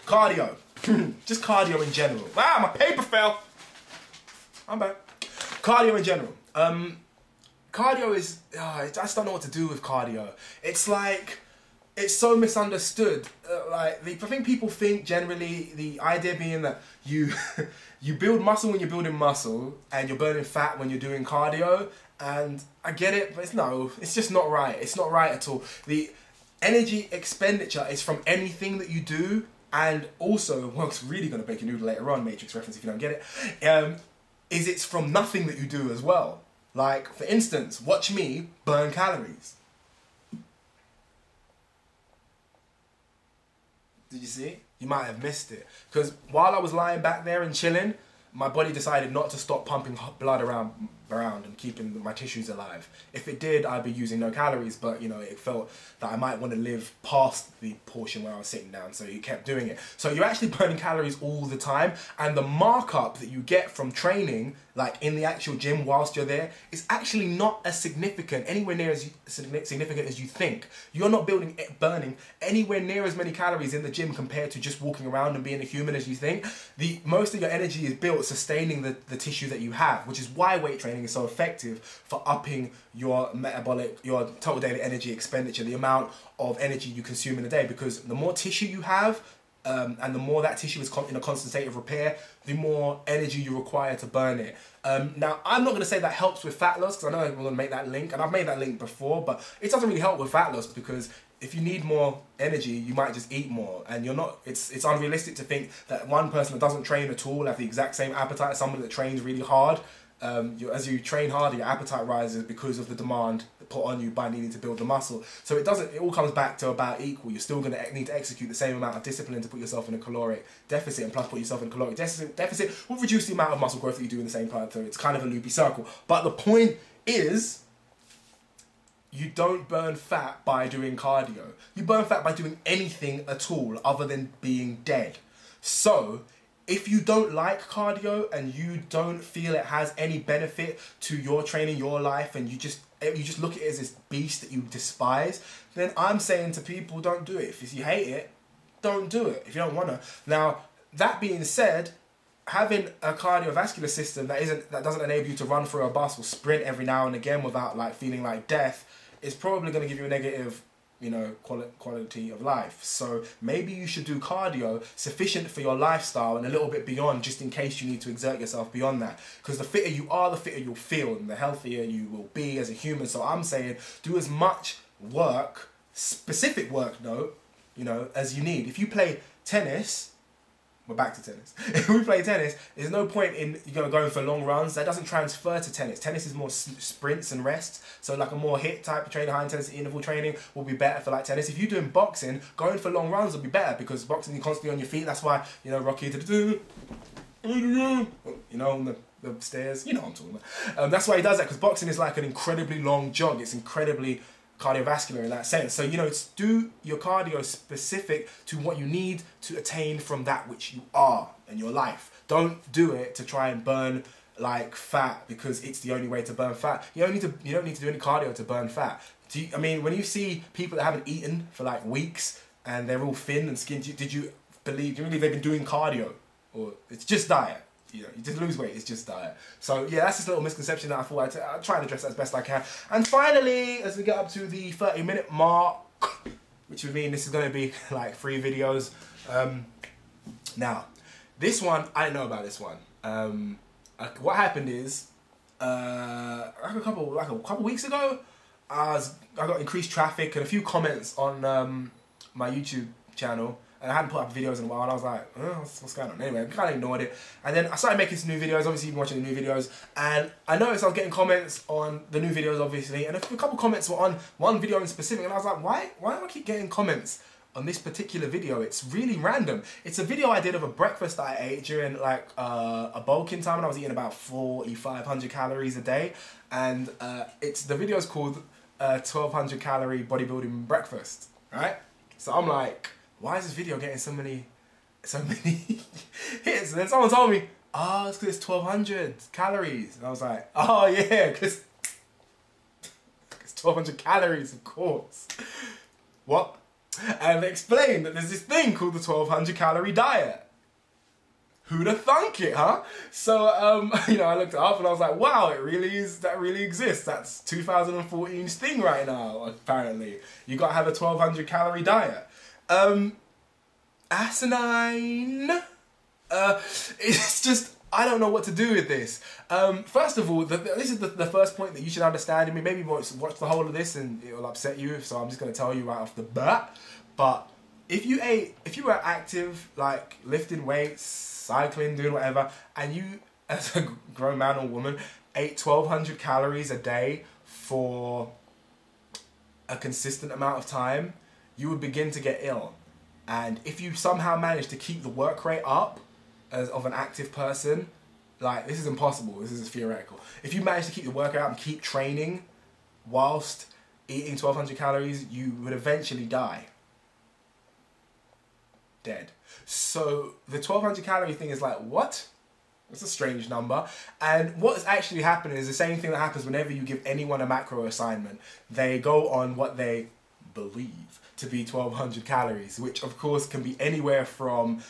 Cardio. Just cardio in general. Ah, my paper fell. I'm back. Cardio in general. Cardio is, I just don't know what to do with cardio. It's like, it's so misunderstood. I think people think generally, the idea being that you you build muscle when you're building muscle and you're burning fat when you're doing cardio. And I get it, but it's just not right. It's not right at all. The energy expenditure is from anything that you do. And also, what's really going to make a noodle later on, Matrix reference if you don't get it, is it's from nothing that you do as well. Like, for instance, watch me burn calories. Did you see? You might have missed it. Because while I was lying back there and chilling, my body decided not to stop pumping blood around and keeping my tissues alive. If it did, I'd be using no calories, but you know, it felt that I might want to live past the portion where I was sitting down, so you kept doing it. So you're actually burning calories all the time, and the markup that you get from training, like in the actual gym whilst you're there, is actually not as significant, anywhere near as significant as you think. You're not burning anywhere near as many calories in the gym compared to just walking around and being a human as you think. Most of your energy is built sustaining the tissue that you have, which is why weight training is so effective for upping your your total daily energy expenditure, the amount of energy you consume in a day, because the more tissue you have, and the more that tissue is in a constant state of repair, the more energy you require to burn it. Now, I'm not going to say that helps with fat loss, because I know I'm going to make that link, and I've made that link before, but it doesn't really help with fat loss, because if you need more energy, you might just eat more, and you're not. It's unrealistic to think that one person that doesn't train at all have the exact same appetite as someone that trains really hard. As you train harder, your appetite rises because of the demand put on you by needing to build the muscle. So it all comes back to about equal. You're still going to need to execute the same amount of discipline to put yourself in a caloric deficit, and plus put yourself in a caloric deficit will reduce the amount of muscle growth that you do in the same time. So it's kind of a loopy circle. But the point is, you don't burn fat by doing cardio. You burn fat by doing anything at all other than being dead. So if you don't like cardio and you don't feel it has any benefit to your training, your life, and you just look at it as this beast that you despise, then I'm saying to people, don't do it. If you hate it, don't do it if you don't want to. Now, that being said, having a cardiovascular system that doesn't enable you to run through a bus or sprint every now and again without like feeling like death is probably going to give you a negative, you know, quality of life. So maybe you should do cardio sufficient for your lifestyle and a little bit beyond, just in case you need to exert yourself beyond that. Because the fitter you are, the fitter you'll feel, and the healthier you will be as a human. So I'm saying do as much work, specific work though, you know, as you need. If you play tennis, we're back to tennis. If we play tennis, there's no point in going for long runs. That doesn't transfer to tennis. Tennis is more sprints and rests. So like a more HIIT type of training, high intensity interval training will be better for like tennis. If you're doing boxing, going for long runs will be better, because boxing you're constantly on your feet. That's why, you know, Rocky, you know, on the stairs. You know what I'm talking about. That's why he does that, because boxing is like an incredibly long jog. It's incredibly cardiovascular in that sense. So, you know, do your cardio specific to what you need to attain from that which you are in your life. Don't do it to try and burn like fat because it's the only way to burn fat. You don't need to do any cardio to burn fat. I mean, when you see people that haven't eaten for like weeks and they're all thin and skinny, do you believe they've been doing cardio? Or it's just diet? You know, you just lose weight, it's just diet. So yeah, that's just a little misconception that I thought I'd try and address that as best I can. And finally, as we get up to the 30-minute mark, which would mean this is going to be like 3 videos. Now, this one, I didn't know about this one. What happened is, like a couple weeks ago, I got increased traffic and a few comments on my YouTube channel. And I hadn't put up videos in a while, and I was like, oh, what's going on? Anyway, I kind of ignored it. And then I started making some new videos, obviously you've been watching the new videos, and I noticed I was getting comments on the new videos, obviously, and a couple comments were on one video in specific, and I was like, why do I keep getting comments on this particular video? It's really random. It's a video I did of a breakfast that I ate during like a bulking time, and I was eating about 4,500 calories a day, and the video's called 1,200 calorie bodybuilding breakfast, right? So I'm like, why is this video getting so many hits? And then someone told me, oh, it's because it's 1,200 calories. And I was like, oh yeah, because it's 1,200 calories, of course. What? and explained that there's this thing called the 1200 calorie diet. Who'd have thunk it, huh? So, you know, I looked it up and I was like, wow, that really exists. That's 2014's thing right now, apparently. You gotta have a 1200 calorie diet. Asinine. It's just, I don't know what to do with this. First of all, this is the first point that you should understand in me. Maybe watch the whole of this and it'll upset you, so I'm just gonna tell you right off the bat. But if you were active, like lifting weights, cycling, doing whatever, and you, as a grown man or woman, ate 1200 calories a day for a consistent amount of time, you would begin to get ill. And if you somehow manage to keep the work rate up as of an active person, like, this is impossible, this is theoretical. If you manage to keep the work rate up and keep training whilst eating 1200 calories, you would eventually die. Dead. So the 1200 calorie thing is like, what? That's a strange number. And what's actually happening is the same thing that happens whenever you give anyone a macro assignment. They go on what they believe to be 1200 calories, which of course can be anywhere from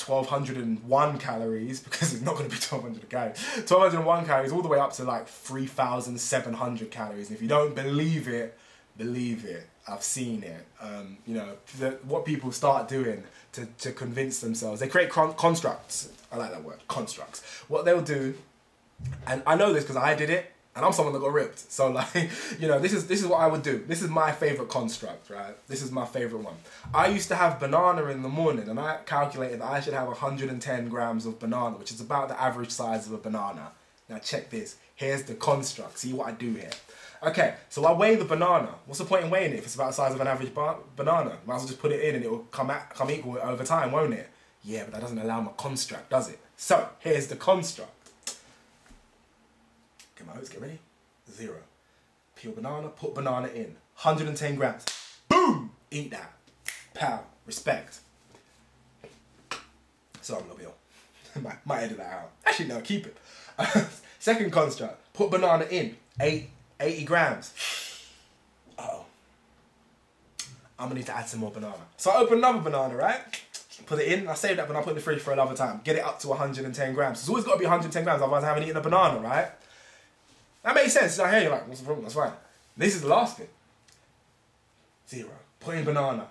1201 calories, because it's not going to be 1200 calories, 1201 calories all the way up to like 3700 calories. And if you don't believe it, believe it. I've seen it. You know, what people start doing to convince themselves, they create constructs. I like that word, constructs. What they'll do, and I know this because I did it, and I'm someone that got ripped. So like, you know, this is what I would do. This is my favorite construct, right? This is my favorite one. I used to have banana in the morning, and I calculated that I should have 110 grams of banana, which is about the average size of a banana. Now check this. Here's the construct. See what I do here. Okay, so I weigh the banana. What's the point in weighing it if it's about the size of an average banana? Might as well just put it in and it will come equal over time, won't it? Yeah, but that doesn't allow my construct, does it? So, here's the construct. Get my oats, get ready. 0. Peel banana, put banana in. 110 grams. Boom! Eat that. Pow. Respect. So I'm gonna be ill. Might edit that out. Actually, no, keep it. Second construct. Put banana in. 80 grams. Uh-oh. I'm gonna need to add some more banana. So I open another banana, right? Put it in, I save that banana, put it in the fridge for another time. Get it up to 110 grams. It's always gotta be 110 grams, otherwise I haven't eaten a banana, right? That makes sense. I hear you like, what's the problem? That's fine. This is the last thing. 0. Put in banana.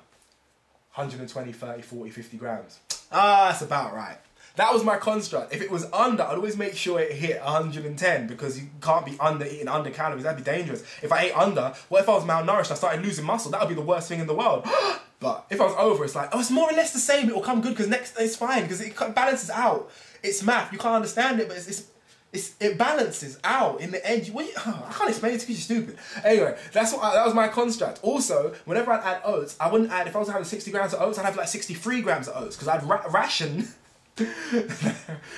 120, 30, 40, 50 grams. Ah, that's about right. That was my construct. If it was under, I'd always make sure it hit 110, because you can't be eating under calories. That'd be dangerous. If I ate under, what if I was malnourished and I started losing muscle? That would be the worst thing in the world. But if I was over, it's like, oh, it's more or less the same. It will come good because next it's fine, because it balances out. It's math. You can't understand it, but it balances out in the end. I can't explain it to you, because you're stupid. Anyway, that was my construct. Also, whenever I'd add oats, I wouldn't add, if I was having 60 grams of oats, I'd have like 63 grams of oats, because I'd ration.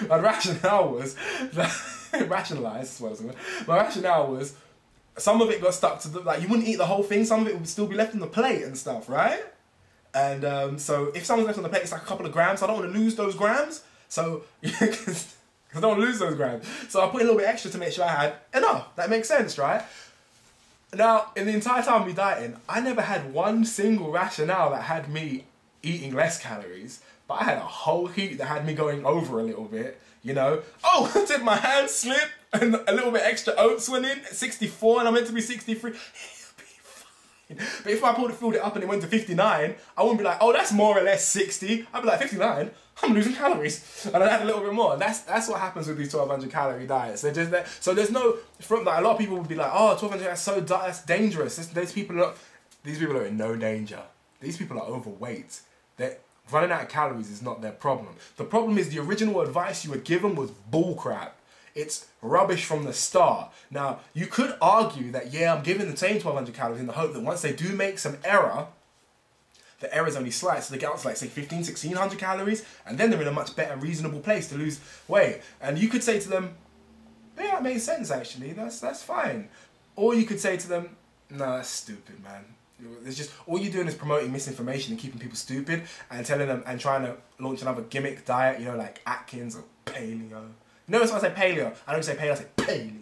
My rationale was rationalise. My rationale was some of it got stuck to the, like, you wouldn't eat the whole thing. Some of it would still be left on the plate and stuff, right? And so if someone's left on the plate, it's like a couple of grams. So I don't want to lose those grams. So because I don't want to lose those grams. So I put a little bit extra to make sure I had enough. That makes sense, right? Now, in the entire time of me dieting, I never had one single rationale that had me eating less calories. But I had a whole heap that had me going over a little bit, you know. Oh, did my hand slip and a little bit extra oats went in at 64 and I meant to be 63? It'll be fine. But if I filled it up and it went to 59, I wouldn't be like, oh, that's more or less 60. I'd be like, 59? I'm losing calories. And I'd add a little bit more. And that's what happens with these 1200 calorie diets. So there's no, like, a lot of people would be like, oh, 1200, that's dangerous. These people are in no danger. These people are overweight. Running out of calories is not their problem. The problem is the original advice you were given was bullcrap. It's rubbish from the start. Now, you could argue that, yeah, I'm giving the same 1200 calories in the hope that once they do make some error, the error is only slight, so they get out to like, say, 1600 calories, and then they're in a much better, reasonable place to lose weight. And you could say to them, yeah, that makes sense, actually. That's fine. Or you could say to them, no, that's stupid, man. It's just, all you're doing is promoting misinformation and keeping people stupid and telling them and trying to launch another gimmick diet, you know, like Atkins or paleo. Notice when I say paleo, I don't say paleo, I say paleo.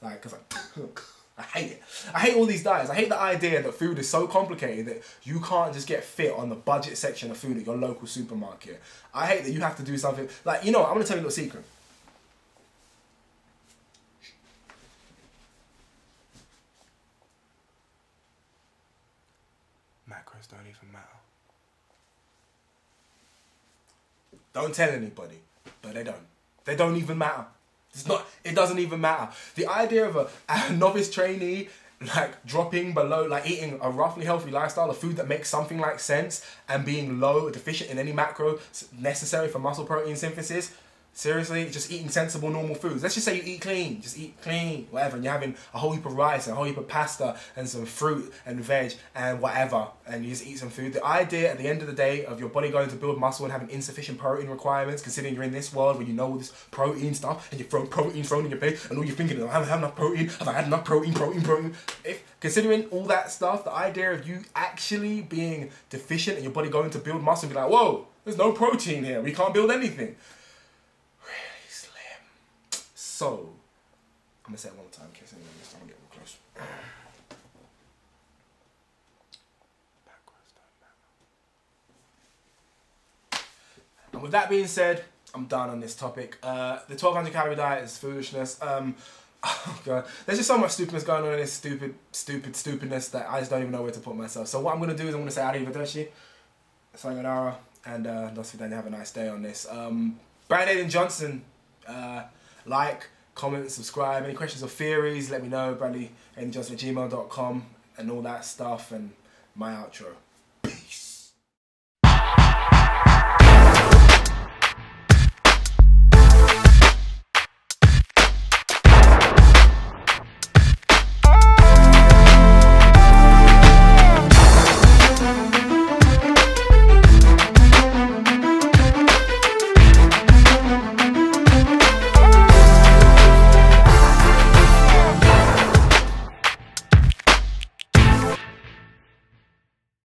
Like, cause like, I hate it. I hate all these diets. I hate the idea that food is so complicated that you can't just get fit on the budget section of food at your local supermarket. I hate that you have to do something, like, you know what, I'm going to tell you a little secret. Macros don't even matter. Don't tell anybody, but they don't. They don't even matter. It's not, it doesn't even matter. The idea of a novice trainee like dropping below, like eating a roughly healthy lifestyle of food that makes something like sense and being low, deficient in any macro necessary for muscle protein synthesis. Seriously, just eating sensible, normal foods. Let's just say you eat clean, just eat clean, whatever, and you're having a whole heap of rice and a whole heap of pasta and some fruit and veg and whatever, and you just eat some food. The idea at the end of the day of your body going to build muscle and having insufficient protein requirements, considering you're in this world where you know all this protein stuff and you're throwing protein thrown in your face and all you're thinking is, I haven't had enough protein, have I had enough protein? Considering all that stuff, the idea of you actually being deficient and your body going to build muscle and be like, whoa, there's no protein here, we can't build anything. So, I'm going to say it one more time in case anyone missed. I'm going to get real close. And with that being said, I'm done on this topic. The 1200 calorie diet is foolishness. Oh God. There's just so much stupidness going on in this stupidness that I just don't even know where to put myself. So what I'm going to do is I'm going to say arrivederci, sayonara, and that's then have a nice day on this. Bradley Aidanjohnson, like, comment, subscribe. Any questions or theories, let me know. bradleyaidanjohnson@gmail.com and all that stuff, and my outro.